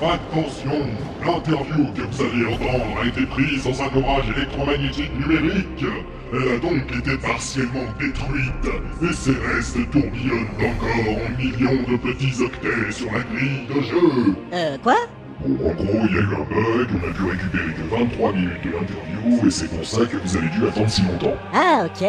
Attention, l'interview que vous allez entendre a été prise dans un orage électromagnétique numérique. Elle a donc été partiellement détruite, et ses restes tourbillonnent encore en millions de petits octets sur la grille de jeu. Quoi? Bon, en gros, il y a eu un bug, on a pu récupérer que 23 minutes de l'interview, et c'est pour ça que vous avez dû attendre si longtemps. Ah, ok.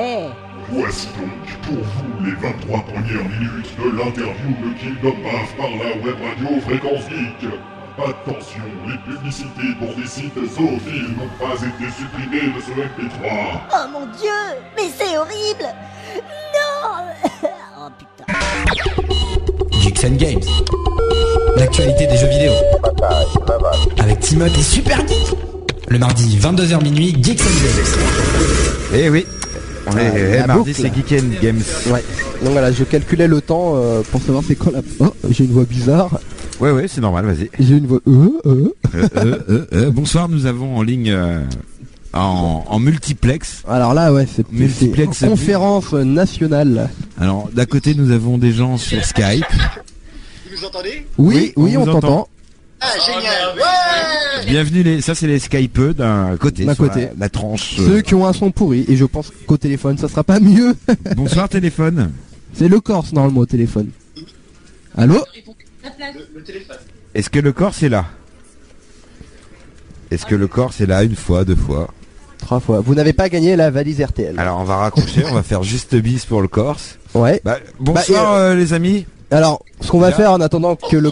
Voici donc, pour vous, les 23 premières minutes de l'interview de Kingdom Path par la web radio Fréquence Geek. Attention, les publicités pour des sites zoophiles n'ont pas été supprimées de ce MP3. Oh mon dieu, mais c'est horrible. Non. Oh putain. Geeks and Games, l'actualité des jeux vidéo, avec Timothée et Super Geek. Le mardi 22h minuit, Geeks and Games. Eh oui, on est mardi, boucle. c'est Geek and Games. Ouais. Donc voilà, je calculais le temps pour savoir c'est quand la... Oh, j'ai une voix bizarre. Ouais, c'est normal, vas-y. J'ai une voix... Bonsoir, nous avons en ligne en multiplex. Alors là, ouais, c'est Multiplex, une conférence nationale. Alors, d'à côté, nous avons des gens sur Skype. Vous nous entendez? Oui, on on vous t'entend. Ah, génial! Ouais! Bienvenue, ça c'est les Skypeux d'un côté. D'un sur côté. La tranche. Ceux qui ont un son pourri, et je pense qu'au téléphone, ça sera pas mieux. Bonsoir, téléphone. C'est le Corse, normalement, au téléphone. Allô? Le téléphone. Est-ce que le Corse est là? Est-ce que le Corse est là une fois, deux fois? 3 fois. Vous n'avez pas gagné la valise RTL. Alors, on va raccrocher, on va faire juste bis pour le Corse. Ouais. Bonsoir, les amis. Alors, ce qu'on va faire en attendant que le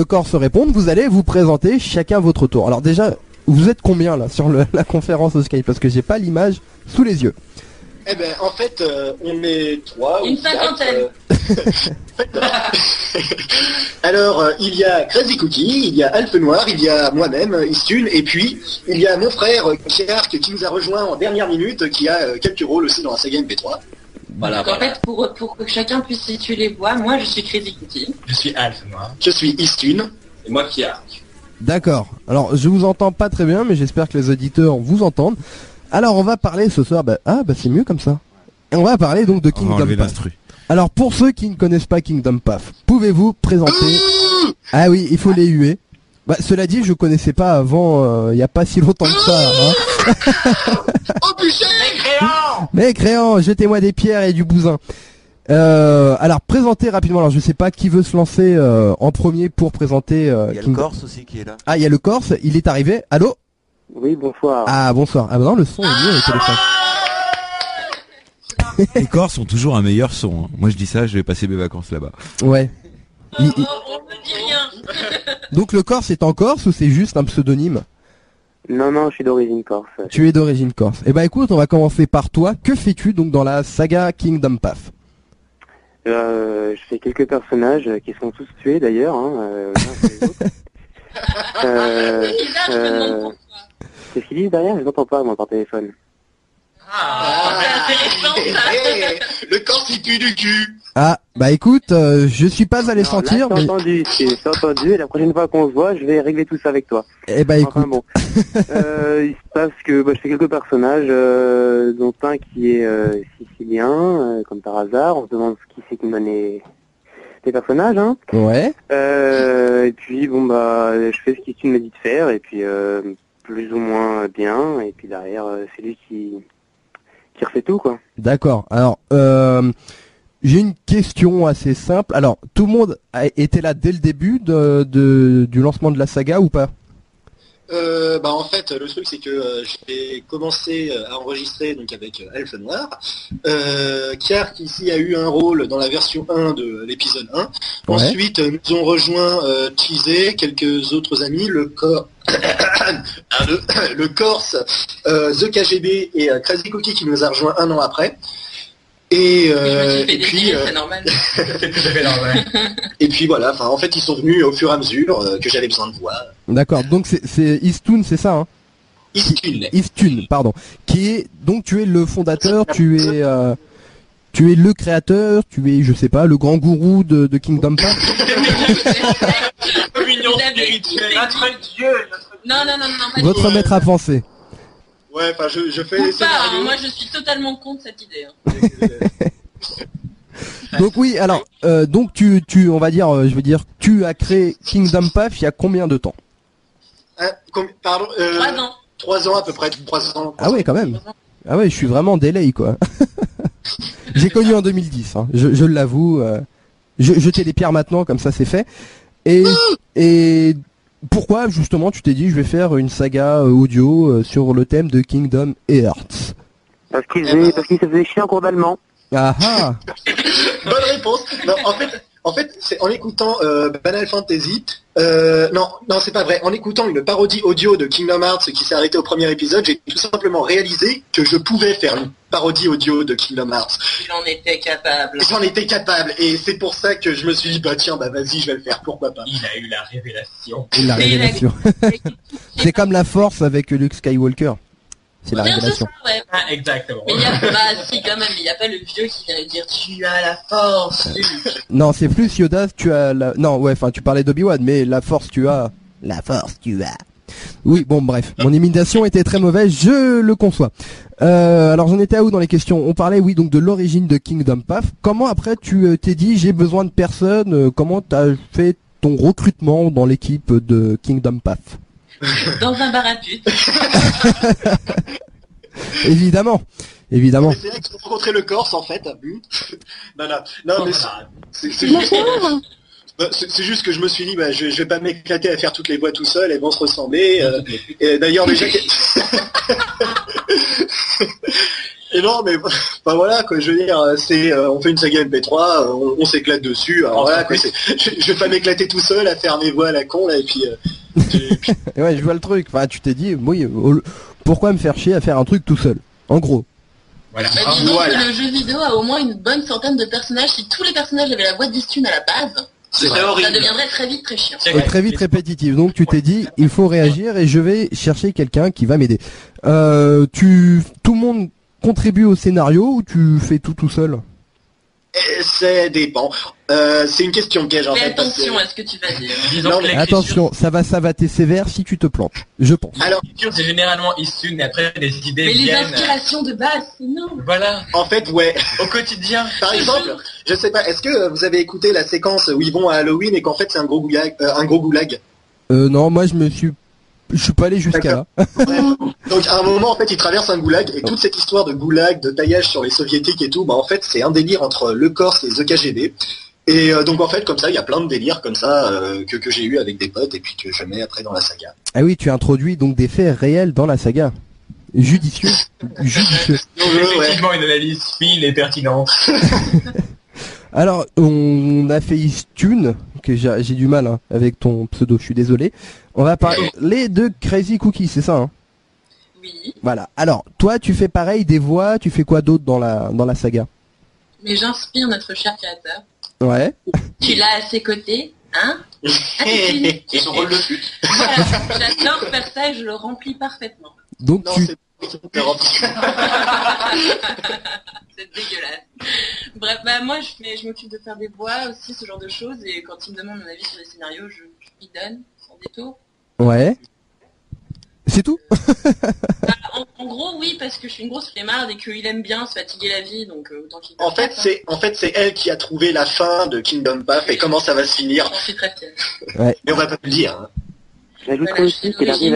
Corse réponde, vous allez vous présenter chacun votre tour. Alors déjà, vous êtes combien là sur la conférence de Skype? Parce que j'ai pas l'image sous les yeux. Eh ben, en fait, on est 3 Une ou 4, cinquantaine. Alors, il y a Crazy Cookie, il y a Alphe Noir, il y a moi-même, Istune, et puis il y a mon frère Kiark qui nous a rejoint en dernière minute, qui a quelques rôles aussi dans la saga MP3. Voilà, Donc, en fait, pour que chacun puisse situer les voix, moi je suis Crazy Cookie. Je suis Alphe Noir. Je suis Istune. Et moi Kiark. D'accord. Alors, je vous entends pas très bien, mais j'espère que les auditeurs vous entendent. Alors, on va parler ce soir... c'est mieux comme ça. Et on va parler donc de On va Kingdom enlever Path. l'instru. Alors, pour ceux qui ne connaissent pas Kingdom Path, pouvez-vous présenter... Ah oui, il faut les huer. Cela dit, je connaissais pas avant, il y a pas si longtemps que ça. Hein. Oh bûcher! Mais créant, jetez-moi des pierres et du bousin. Alors, présentez rapidement. Alors, je sais pas qui veut se lancer en premier pour présenter... Il y a le Corse aussi qui est là. Ah, il y a le Corse, il est arrivé. Allô? Oui, bonsoir. Ah, bonsoir. Ah, non, le son est mieux au téléphone. Les Corses ont toujours un meilleur son. Hein. Moi, je dis ça, je vais passer mes vacances là-bas. Ouais. On ne dit rien. Donc, le Corse est en Corse ou c'est juste un pseudonyme? Non, je suis d'origine corse. Tu es d'origine corse. Eh ben, écoute, on va commencer par toi. Que fais-tu donc dans la saga Kingdom Path? Je fais quelques personnages qui sont tous tués d'ailleurs. L'un après les autres. Bizarre, je me demande pourquoi. Qu'est-ce qu'ils disent derrière? Je n'entends pas moi par téléphone. C'est intéressant ça. Le Corse il pue du cul. Ah, écoute, je suis pas allé sentir, Là, mais... c'est entendu, et la prochaine fois qu'on se voit, je vais régler tout ça avec toi. Eh ben, écoute. Enfin bon. Il se passe que je fais quelques personnages, dont un qui est sicilien, comme par hasard. On se demande qui c'est qui me donne les personnages, hein. Ouais. Et puis je fais ce qu'il m'a dit de faire, et puis plus ou moins bien, et puis derrière c'est lui qui refait tout, quoi. D'accord. Alors, j'ai une question assez simple. Alors, tout le monde était là dès le début du lancement de la saga ou pas? En fait, le truc c'est que j'ai commencé à enregistrer donc avec Elfe Noir. Kiark ici a eu un rôle dans la version 1 de l'épisode 1. Ouais. Ensuite, nous ont rejoint Chizé, quelques autres amis, le Corse, The KGB et Crazy Cookie qui nous a rejoint un an après. Et puis c'est normal. Et puis voilà, en fait ils sont venus au fur et à mesure que j'avais besoin de voix. D'accord. Donc c'est Istune, c'est ça, hein? Istune, pardon. Qui est donc tu es le fondateur, tu es le créateur, tu es, je sais pas, le grand gourou de Kingdom Path. Communion spirituelle, notre Dieu, Non. Votre maître à penser. Ouais, je fais Ou les pas, scénarios. moi je suis totalement contre cette idée. Hein. Donc oui, alors, donc on va dire, je veux dire, tu as créé Kingdom Path il y a combien de temps? Pardon 3 ans. 3 ans à peu près, 3 ans. Ah ouais, quand même. Ah ouais, je suis vraiment délai, quoi. J'ai connu en 2010, hein. Je l'avoue. Jeter les pierres maintenant, comme ça c'est fait. Et pourquoi justement tu t'es dit je vais faire une saga audio sur le thème de Kingdom Hearts? Parce qu'il se faisait chier en cours d'allemand. Ah ah. Bonne réponse. Non, en fait, c'est en écoutant Banal Fantasy. Non, c'est pas vrai. En écoutant une parodie audio de Kingdom Hearts qui s'est arrêtée au premier épisode, j'ai tout simplement réalisé que je pouvais faire une parodie audio de Kingdom Hearts. J'en étais capable. J'en étais capable, et c'est pour ça que je me suis dit tiens, vas-y, je vais le faire. Pourquoi pas. Il a eu la révélation. La révélation. C'est comme la Force avec Luke Skywalker. C'est la révélation. Ça, ouais. Ah, exactement. Mais si, quand même, il n'y a pas le vieux qui vient dire tu as la force. Non, c'est plus Yoda, tu as la... Non, ouais, enfin, tu parlais d'Obi-Wan, mais la Force, tu as... La Force, tu as... Oui, bon, bref. Mon imitation était très mauvaise, je le conçois. Alors, j'en étais à où dans les questions? On parlait, oui, donc de l'origine de Kingdom Path. Comment, après, tu t'es dit, j'ai besoin de personnes, comment t'as fait ton recrutement dans l'équipe de Kingdom Path? Dans un bar à pute. Évidemment. C'est là que j'ai rencontré le Corse, en fait. Non, mais c'est juste que je me suis dit, je vais pas m'éclater à faire toutes les voix tout seul, elles vont se ressembler. Et d'ailleurs, déjà... Et non, mais voilà, quoi, je veux dire, on fait une saga MP3, on s'éclate dessus, alors voilà, quoi, je vais pas m'éclater tout seul à faire mes voix à la con, là, et puis... Ouais, je vois le truc, enfin, tu t'es dit, oui, pourquoi me faire chier à faire un truc tout seul, en gros. Voilà. Disons que le jeu vidéo a au moins une bonne centaine de personnages. Si tous les personnages avaient la voix d'Istune à la base, ça deviendrait très vite très chiant. Et très vite répétitif. Donc tu t'es dit, il faut réagir et je vais chercher quelqu'un qui va m'aider. Tout le monde contribue au scénario ou tu fais tout seul? Ça dépend. C'est une question piège en Fais fait. attention à ce que tu vas dire. Disons que l'écriture, Attention, ça va t'es sévère si tu te plantes, je pense. Alors, l'écriture, c'est généralement Istune, et après les idées Mais les viennent... inspirations de base, non. Voilà, en fait, ouais. au quotidien. Par exemple, je sais pas, est-ce que vous avez écouté la séquence où ils vont à Halloween et qu'en fait c'est un gros goulag? Non, moi je suis pas allé jusqu'à là. Ouais. Donc à un moment en fait ils traversent un goulag et toute cette histoire de goulag, de taillage sur les soviétiques et tout, en fait c'est un délire entre le Corse et the KGB. Et donc en fait comme ça il y a plein de délires comme ça que j'ai eu avec des potes et puis que je mets après dans la saga. Ah oui, tu introduis donc des faits réels dans la saga. Judicieux. Effectivement, une analyse fine et pertinente. Alors, on a fait Istune, que j'ai du mal hein, avec ton pseudo, je suis désolé. On va parler de Crazy Cookie, c'est ça hein? Oui. Voilà. Alors, toi, tu fais pareil, des voix, tu fais quoi d'autre dans la saga? Mais j'inspire notre cher créateur. Ouais. Tu l'as à ses côtés, hein? Et son rôle de pute. Voilà, j'adore faire ça et je le remplis parfaitement. Donc Non, tu... c'est C'est dégueulasse. Bref, moi je m'occupe de faire des voix aussi, ce genre de choses, et quand il me demande mon avis sur les scénarios, je lui donne sans détour. Ouais. C'est tout? En gros, oui, parce que je suis une grosse flemmarde et qu'il aime bien se fatiguer la vie, donc autant qu'il... En fait, c'est elle qui a trouvé la fin de Kingdom Path et comment ça va se finir. J'en suis très fière. Ouais. Mais on va pas le dire. Hein. J'ajouterais Voilà, aussi qu'il arrive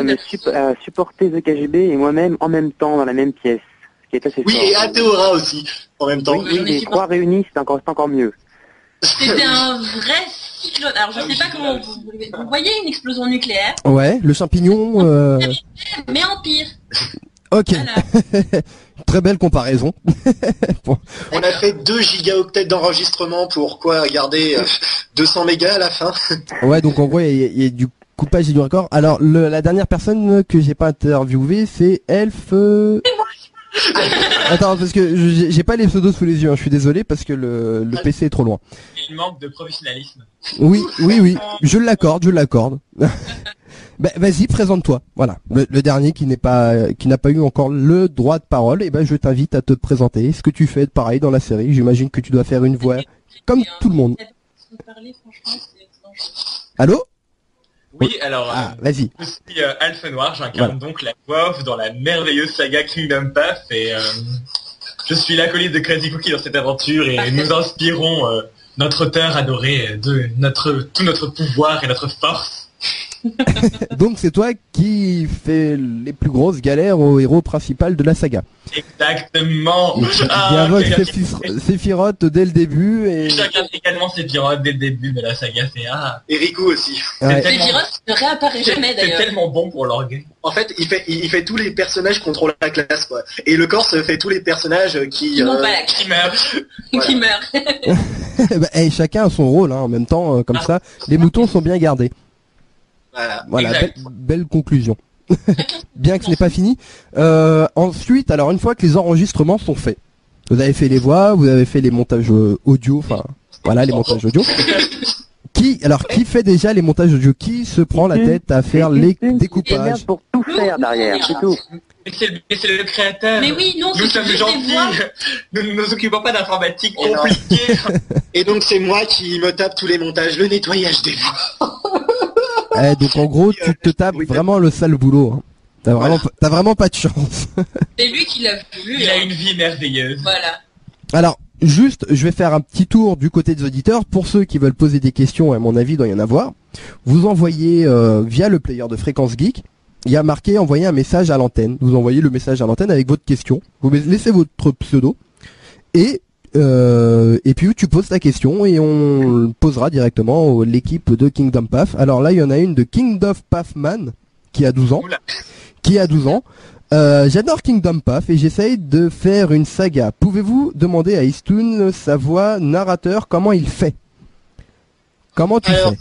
à supporter The KGB et moi-même en même temps dans la même pièce. Ce qui est assez Oui, fort. et Athéora aussi, en même temps. Oui, les trois réunis, c'est encore mieux. C'était un vrai cyclone. Alors, je sais pas comment vous voyez une explosion nucléaire, Ouais, le champignon... mais en pire. Ok. Voilà. Très belle comparaison. Bon. On a fait 2 gigaoctets d'enregistrement pour quoi garder 200 mégas à la fin. Ouais, donc en gros, il y a du coupage et du record. Alors, la dernière personne que j'ai pas interviewée, c'est Elf... Attends, parce que j'ai pas les pseudos sous les yeux, hein. Je suis désolé parce que le PC est trop loin. Il manque de professionnalisme. Oui, je l'accorde. Bah, vas-y, présente-toi. Voilà, le dernier qui n'a pas eu encore le droit de parole, et ben je t'invite à te présenter. Ce que tu fais pareil dans la série, j'imagine que tu dois faire une voix comme tout le monde. Allô? Oui, alors, vas-y. je suis Alphe Noir, j'incarne donc la voix off dans la merveilleuse saga Kingdom Path, et Je suis l'acolyte de Crazy Cookie dans cette aventure et nous inspirons notre auteur adoré de tout notre pouvoir et notre force. Donc c'est toi qui fais les plus grosses galères au héros principal de la saga. Exactement. Il invoque Sephiroth dès le début et... J'incarne également Sephiroth dès le début de la saga CA. Et Riku aussi. Ouais. Sephiroth ne réapparaît jamais d'ailleurs. C'est tellement bon pour l'orgueil. En fait, il fait tous les personnages qui contrôlent la classe, quoi. Et le Corse fait tous les personnages qui n'ont pas la qui meurent. Voilà. Qui meurent. Bah, et chacun a son rôle, hein, en même temps, comme ça, les moutons sont bien gardés. Voilà, belle conclusion. Bien que ce n'est pas fini. Ensuite, alors une fois que les enregistrements sont faits, vous avez fait les voix, vous avez fait les montages audio, enfin voilà les montages audio. Qui fait déjà les montages audio? Qui se prend la tête à faire les découpages? Pour tout faire derrière, c'est tout. Mais c'est le créateur. Mais oui, non, nous sommes gentils. Nous ne nous occupons pas d'informatique compliquée. Et donc c'est moi qui me tape tous les montages, le nettoyage des voix. Donc en gros, tu te tapes vraiment le sale boulot. Hein. T'as vraiment pas de chance. C'est lui qui l'a voulu. Il a une vie merveilleuse. Voilà. Alors, juste, je vais faire un petit tour du côté des auditeurs. Pour ceux qui veulent poser des questions, à mon avis, il doit y en avoir. Vous envoyez via le player de Fréquence Geek. Il y a marqué envoyer un message à l'antenne. Vous envoyez le message à l'antenne avec votre question. Vous laissez votre pseudo. Et puis tu poses ta question et on le posera directement à l'équipe de Kingdom Path. Alors là, il y en a une de Kingdom Pathman qui a 12 ans. J'adore Kingdom Path et j'essaye de faire une saga. Pouvez-vous demander à Eastun, sa voix narrateur, comment il fait? Comment tu fais?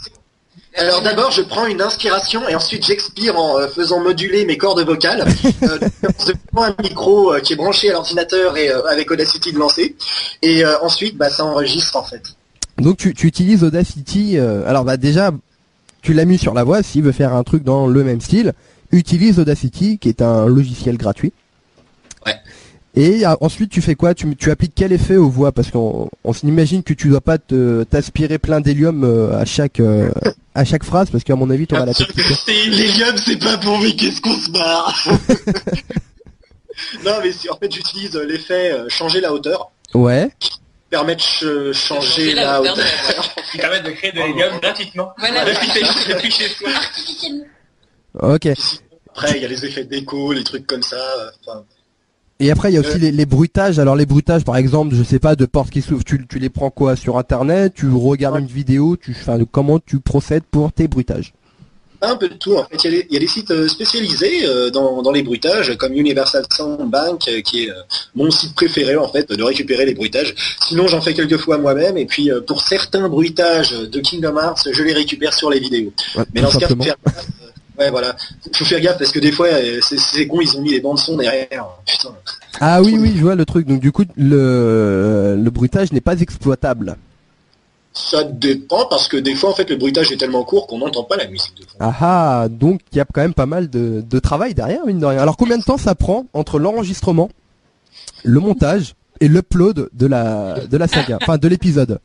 Alors d'abord, je prends une inspiration et ensuite j'expire en faisant moduler mes cordes vocales. Je prends un micro qui est branché à l'ordinateur et avec Audacity de lancer. Et ensuite, ça enregistre en fait. Donc tu utilises Audacity. Alors déjà, tu l'as mis sur la voix. S'il veut faire un truc dans le même style, utilise Audacity, qui est un logiciel gratuit. Ouais. Et ensuite, tu fais quoi? Tu appliques quel effet aux voix? Parce qu'on s'imagine que tu dois pas t'aspirer plein d'hélium à chaque phrase, parce qu'à mon avis, tu auras la tête. L'hélium, c'est pas pour mais qu'est-ce qu'on se barre. Non, mais en fait, j'utilise l'effet changer la hauteur. Ouais. Qui permet de changer la hauteur. Qui permet de créer de l'hélium gratuitement. Voilà. Depuis chez soi. Artificiellement. Ok. Après, il y a les effets d'écho, les trucs comme ça. Et après, il y a aussi les bruitages. Alors, les bruitages, par exemple, je sais pas, de portes qui s'ouvrent, tu les prends quoi? Sur Internet? Tu regardes une vidéo? Comment tu procèdes pour tes bruitages? Un peu de tout. En fait, il y a des sites spécialisés dans les bruitages, comme Universal Sound Bank, qui est mon site préféré, en fait, de récupérer les bruitages. Sinon, j'en fais quelques fois moi-même. Et puis, pour certains bruitages de Kingdom Hearts, je les récupère sur les vidéos. Ouais, mais dans ce cas, ouais, voilà. Faut faire gaffe parce que des fois, c'est con, ils ont mis les bandes son derrière. Putain. Ah oui, je vois le truc. Donc du coup, le bruitage n'est pas exploitable. Ça dépend parce que des fois, en fait, le bruitage est tellement court qu'on n'entend pas la musique de fond. Ah, donc il y a quand même pas mal de travail derrière, mine de rien. Alors combien de temps ça prend entre l'enregistrement, le montage et l'upload de la saga, enfin de l'épisode?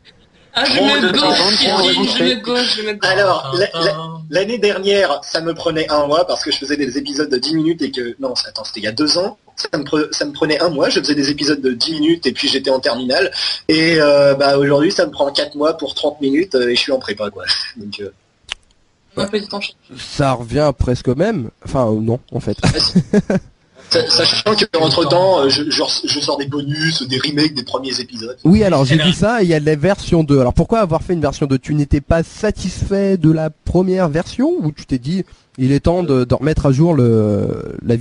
Ah, je me gauche. Alors, l'année dernière, ça me prenait un mois parce que je faisais des épisodes de 10 minutes et que... Non, attends, c'était il y a 2 ans. Ça me prenait un mois, je faisais des épisodes de 10 minutes et puis j'étais en terminale. Et aujourd'hui, ça me prend 4 mois pour 30 minutes et je suis en prépa, quoi. Donc, ça revient presque au même. Enfin, non, en fait. Sachant qu'entre temps, je sors des bonus, des remakes des premiers épisodes. Oui, alors j'ai vu ça, il y a la version 2. Alors pourquoi avoir fait une version 2? Tu n'étais pas satisfait de la première version ou tu t'es dit il est temps de remettre à jour la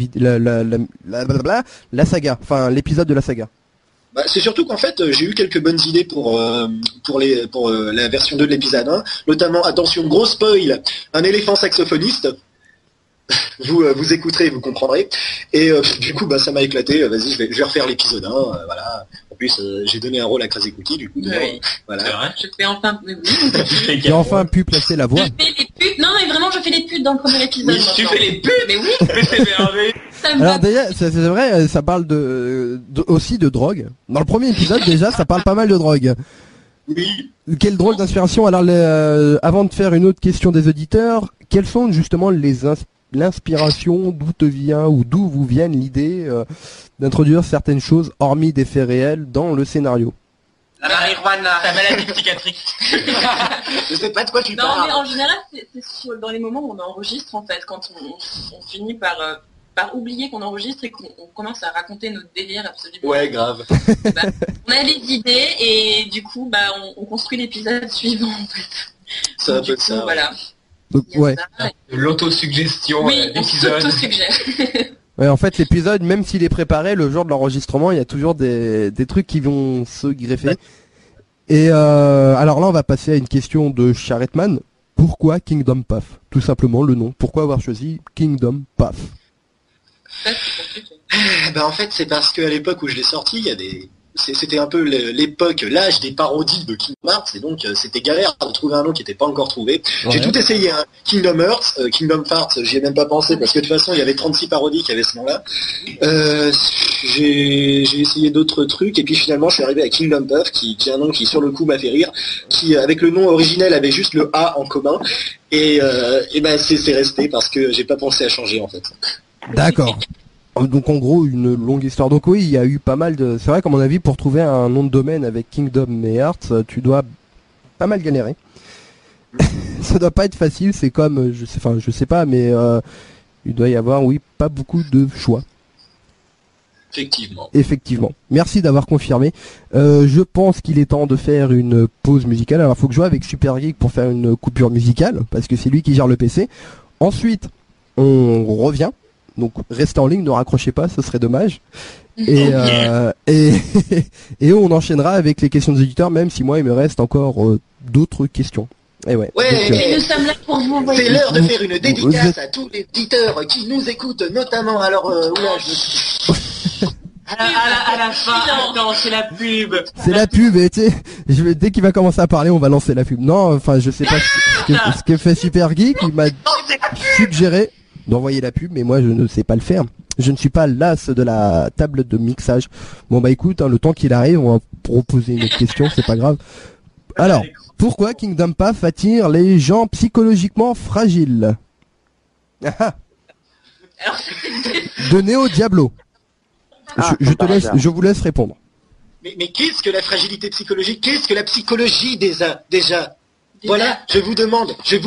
saga, enfin l'épisode de la saga? C'est surtout qu'en fait, j'ai eu quelques bonnes idées pour la version 2 de l'épisode 1, notamment, attention, gros spoil, un éléphant saxophoniste. Vous écouterez, vous comprendrez. Et du coup, ça m'a éclaté. Vas-y, je vais refaire l'épisode 1. Voilà. En plus, j'ai donné un rôle à Crazy Cookie, du coup. Oui. Voilà. Je fais enfin. J'ai enfin pu placer la voix. Je fais les putes. Non, mais vraiment, je fais les putes dans le premier épisode. Oui, tu fais les putes. Mais oui. Mais c'est merveilleux. Alors déjà, c'est vrai, ça parle aussi de drogue. Dans le premier épisode, déjà, ça parle pas mal de drogue. Oui. Quelle drôle d'inspiration. Alors, avant de faire une autre question des auditeurs, quelles sont justement les inspirations l'inspiration, d'où te vient ou d'où vous viennent l'idée d'introduire certaines choses hormis des faits réels dans le scénario. La marijuana, ta maladie psychiatrique. Je sais pas de quoi tu Non, parles. mais en général, c'est dans les moments où on enregistre, en fait, quand on finit par oublier qu'on enregistre et qu'on commence à raconter notre délire absolument. Ouais, grave. On a des idées et du coup, on construit l'épisode suivant, en fait. Ça Donc, peut du coup, ça. voilà. Donc, Il y a ouais. ça. De l'autosuggestion Oui, on d'épisode. s'auto-suggère. Ouais, en fait, l'épisode, même s'il est préparé, le jour de l'enregistrement, il y a toujours des trucs qui vont se greffer. Et alors là, on va passer à une question de Charretman. Pourquoi Kingdom Path? Tout simplement le nom. Pourquoi avoir choisi Kingdom Path? Ça, c'est compliqué. En fait, c'est parce qu'à l'époque où je l'ai sorti, il y a c'était un peu l'époque, l'âge des parodies de Kingdom Hearts, et donc c'était galère de trouver un nom qui n'était pas encore trouvé. Ouais. J'ai tout essayé, hein. Kingdom Hearts, Kingdom Hearts, j'y ai même pas pensé, parce que de toute façon, il y avait 36 parodies qui avaient ce nom-là. J'ai essayé d'autres trucs, et puis finalement, je suis arrivé à Kingdom Path, qui est un nom qui, sur le coup, m'a fait rire, qui, avec le nom originel, avait juste le A en commun, et c'est resté, parce que j'ai pas pensé à changer, en fait. D'accord. Donc en gros une longue histoire. Donc oui, il y a eu pas mal de. C'est vrai qu'à mon avis, pour trouver un nom de domaine avec Kingdom et Hearts, tu dois pas mal galérer. Ça doit pas être facile. C'est comme, je sais pas, mais il doit y avoir, oui, pas beaucoup de choix. Effectivement. Merci d'avoir confirmé. Je pense qu'il est temps de faire une pause musicale. Alors il faut que je joue avec Super Geek pour faire une coupure musicale parce que c'est lui qui gère le PC. Ensuite, on revient. Donc restez en ligne, ne raccrochez pas, ce serait dommage. Et on enchaînera avec les questions des auditeurs, même si moi il me reste encore d'autres questions. Et ouais. Ouais, Et nous sommes là pour vous. c'est l'heure de faire une dédicace à tous les auditeurs qui nous écoutent, notamment. Alors, oula, À la fin, attends, c'est la pub. C'est la pub, et tu sais, dès qu'il va commencer à parler, on va lancer la pub. Non, enfin, je sais pas ce que fait Super Geek, il m'a suggéré d'envoyer la pub, mais moi je ne sais pas le faire. Je ne suis pas l'as de la table de mixage. Bon bah écoute, le temps qu'il arrive, on va proposer une autre question, c'est pas grave. Alors, pourquoi Kingdom Path attire les gens psychologiquement fragiles? De Neo Diablo. Je vous laisse répondre. Mais qu'est-ce que la fragilité psychologique? Qu'est-ce que la psychologie déjà? Voilà, je vous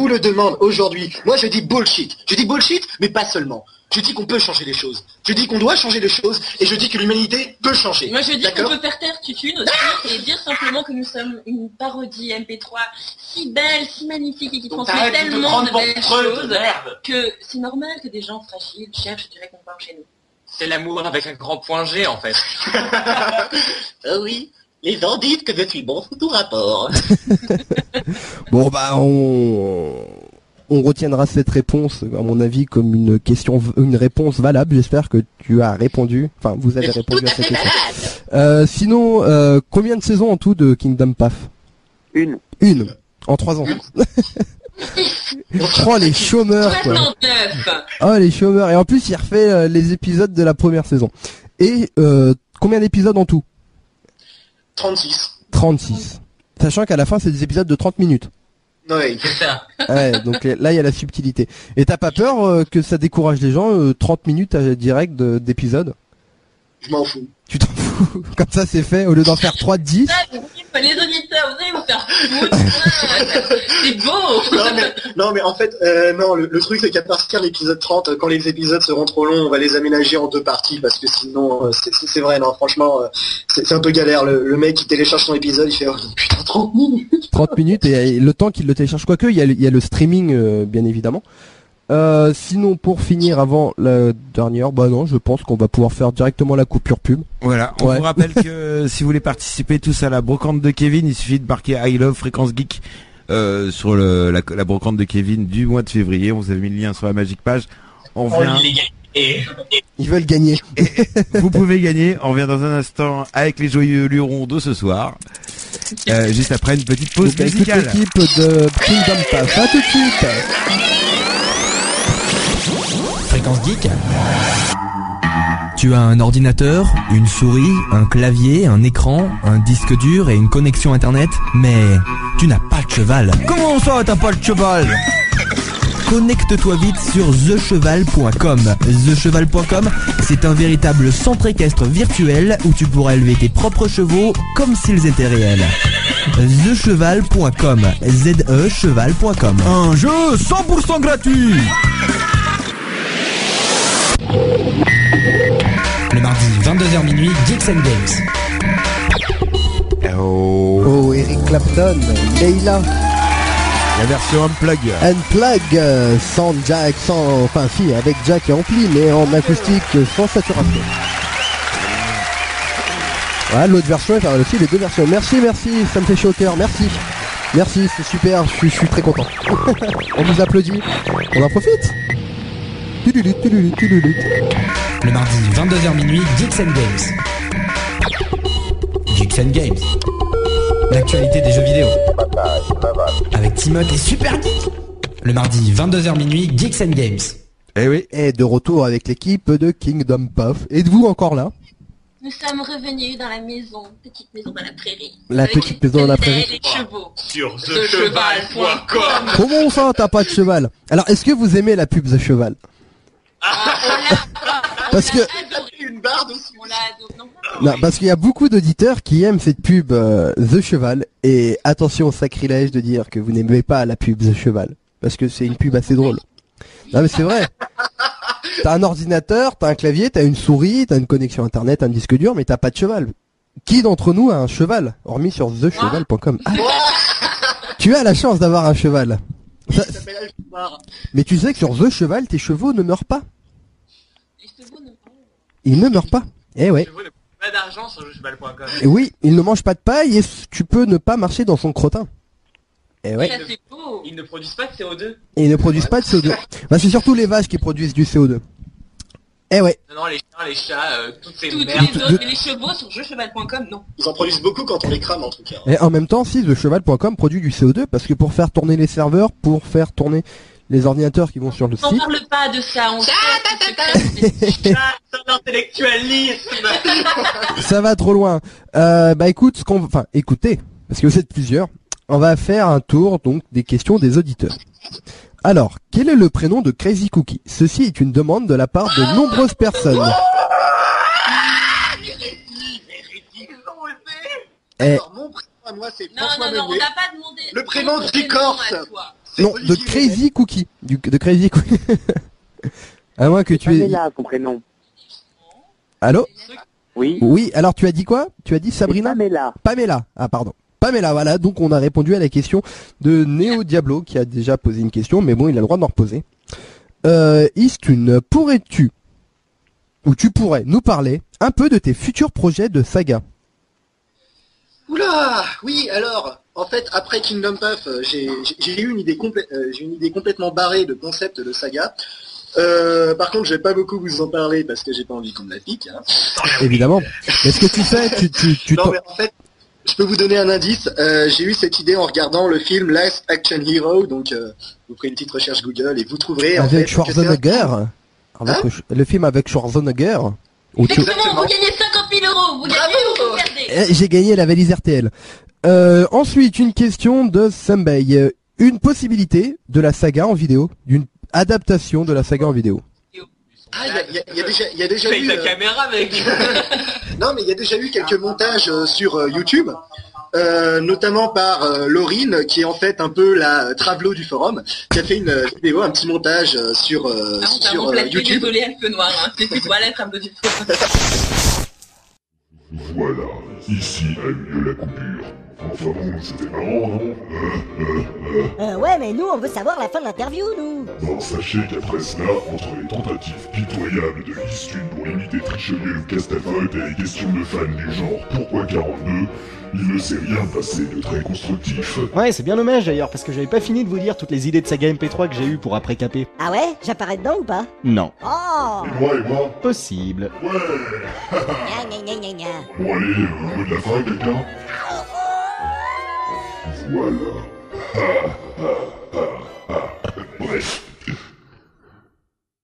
le demande aujourd'hui. Moi, je dis bullshit. Je dis bullshit, mais pas seulement. Je dis qu'on peut changer les choses. Je dis qu'on doit changer les choses, et je dis que l'humanité peut changer. Moi, je dis qu'on peut faire taire Tutune aussi, et dire simplement que nous sommes une parodie MP3 si belle, si magnifique, et qui transmet tellement de belles choses que c'est normal que des gens fragiles cherchent du réconfort chez nous. C'est l'amour avec un grand point G, en fait. Oui. Les gens disent que je suis bon sous tout rapport. Bon bah on retiendra cette réponse à mon avis comme une réponse valable. J'espère que tu as répondu. Enfin, vous avez répondu à cette question. Sinon, combien de saisons en tout de Kingdom Path? Une. En 3 ans. Oh les chômeurs quoi. 69. Oh les chômeurs. Et en plus il refait les épisodes de la première saison. Et combien d'épisodes en tout? 36. Sachant qu'à la fin c'est des épisodes de 30 minutes. Oui. C'est ça. Ouais, donc là il y a la subtilité. Et t'as pas peur que ça décourage les gens 30 minutes direct d'épisode? Je m'en fous. Tu t'en fous? Comme ça c'est fait, au lieu d'en faire 3 de 10. Les auditeurs, vous allez vous faire foutre. C'est beau. Non mais en fait, non, le truc c'est qu'à partir de l'épisode 30, quand les épisodes seront trop longs, on va les aménager en 2 parties, parce que sinon, c'est vrai, non, franchement, c'est un peu galère. Le mec qui télécharge son épisode, il fait, oh putain, 30 minutes. 30 minutes, et le temps qu'il le télécharge, quoique, il y a le streaming, bien évidemment. Sinon, pour finir avant la dernière, bah non, je pense qu'on va pouvoir faire directement la coupure pub. Voilà, on vous rappelle que si vous voulez participer tous à la brocante de Kevin, il suffit de marquer I Love Fréquence Geek sur la brocante de Kevin du mois de février. On vous a mis le lien sur la magique page. On vient. Ils veulent gagner. Vous pouvez gagner. On revient dans un instant avec les joyeux lurons de ce soir. Juste après une petite pause musicale. Avec toute l'équipe de Kingdom Path. À tout de suite. Fréquence Geek. Tu as un ordinateur, une souris, un clavier, un écran, un disque dur et une connexion internet, mais tu n'as pas de cheval. Comment ça t'as pas de cheval? connecte-toi vite sur thecheval.com. Thecheval.com, c'est un véritable centre équestre virtuel où tu pourras élever tes propres chevaux comme s'ils étaient réels. Thecheval.com, zecheval.com. Un jeu 100% gratuit. Le mardi 22h minuit, Geeks and Games. Oh, Eric Clapton, Leila. La version Unplug. Unplug, sans jack, enfin si, avec jack et ampli, mais en acoustique, sans saturation. Voilà, l'autre version, il y a aussi les deux versions. Merci, ça me fait chaud au cœur, merci, c'est super, je suis très content. On vous applaudit, on en profite. Le mardi 22h minuit, Geeks and Games. Geeks and Games. L'actualité des jeux vidéo. Avec Timothée et Super Geek. Le mardi 22h minuit, Geeks and Games. Eh oui. Et de retour avec l'équipe de Kingdom Puff. Êtes-vous encore là? Nous sommes revenus dans la maison, petite maison dans la prairie. La petite maison dans la prairie. Les chevaux. Sur thecheval.com. Comment ça, t'as pas de cheval? Alors, est-ce que vous aimez la pub The Cheval? Parce que une barre dessus. non, parce qu'il y a beaucoup d'auditeurs qui aiment cette pub The Cheval, et attention au sacrilège de dire que vous n'aimez pas la pub The Cheval, parce que c'est une pub assez drôle. Non mais c'est vrai. T'as un ordinateur, t'as un clavier, t'as une souris, t'as une connexion internet, un disque dur, mais t'as pas de cheval. Qui d'entre nous a un cheval, hormis sur thecheval.com? Ah, tu as la chance d'avoir un cheval. Ça, mais tu sais que sur The Cheval, tes chevaux ne meurent pas. Ils ne meurent pas. Eh ouais. Pas d'argent sur thecheval.com. Et oui, ils ne mangent pas de paille et tu peux ne pas marcher dans son crottin. Eh ouais. Ils ne produisent pas de CO2. Et ils ne produisent pas de CO2. Bah c'est surtout les vaches qui produisent du CO2. Eh ouais. Non, les chiens, les chats, toutes ces Toutes merdes. les autres, mais les chevaux sur thecheval.com, non. Ils en produisent beaucoup quand on les crame en tout cas. Et en même temps, si thecheval.com produit du CO2, parce que pour faire tourner les serveurs, pour faire tourner les ordinateurs qui vont sur le On site. parle pas de ça, on L'intellectualisme. Ça va trop loin. Bah écoute, écoutez, parce que vous êtes plusieurs, on va faire un tour donc des questions des auditeurs. Alors, quel est le prénom de Crazy Cookie? Ceci est une demande de la part de nombreuses personnes. Alors, mon prénom à moi c'est François Non, on Meunier. n'a pas demandé. Le prénom de Corse. Non, de Crazy Cookie. De Crazy Cookie. À moins que tu aies... Pamela, son prénom. Allô? Oui. Oui, alors tu as dit quoi? Tu as dit Sabrina? Pamela. Pamela. Ah pardon. Pamela, voilà, donc on a répondu à la question de Néo Diablo qui a déjà posé une question, mais bon, il a le droit d'en reposer. Istune, pourrais-tu, ou tu pourrais nous parler un peu de tes futurs projets de saga? Oula, oui, alors, en fait, après Kingdom Puff, j'ai eu une idée complètement barrée de concept de saga. Par contre, je vais pas beaucoup vous en parler parce que j'ai pas envie qu'on me la pique. Hein. Évidemment. Est-ce que tu sais, non, mais en fait, je peux vous donner un indice. J'ai eu cette idée en regardant le film Last Action Hero, donc vous ferez une petite recherche Google et vous trouverez en fait avec Schwarzenegger, le film avec Schwarzenegger. Exactement, vous gagnez 50 000 €, vous gagnez ou vous perdez. J'ai gagné la valise RTL. Ensuite, une question de Sumbay. Une possibilité de la saga en vidéo, d'une adaptation de la saga en vidéo. Ah, il y a déjà eu... ta caméra, mec. Non, mais il y a déjà eu quelques montages sur YouTube, notamment par Laurine, qui est en fait un peu la Travelo du forum, qui a fait une vidéo, un petit montage sur YouTube. Désolé, un peu noir, hein. C'est plutôt à la Travelo du forum. Voilà, ici a eu lieu la coupure. Enfin bon, c'était marrant, non? Ouais, mais nous, on veut savoir la fin de l'interview, nous. Non, sachez qu'après cela, entre les tentatives pitoyables de l'Istune pour limiter Trichelieu le Castafote et les questions de fans du genre Pourquoi 42, il ne s'est rien passé de très constructif. Ouais, c'est bien dommage d'ailleurs, parce que j'avais pas fini de vous dire toutes les idées de saga MP3 que j'ai eues pour après caper. Ah ouais? J'apparais dedans ou pas? Non. Oh! Et moi? Possible. Ouais. Gna gna gna gna. Bon allez, mot de la fin, quelqu'un? Voilà. Bref.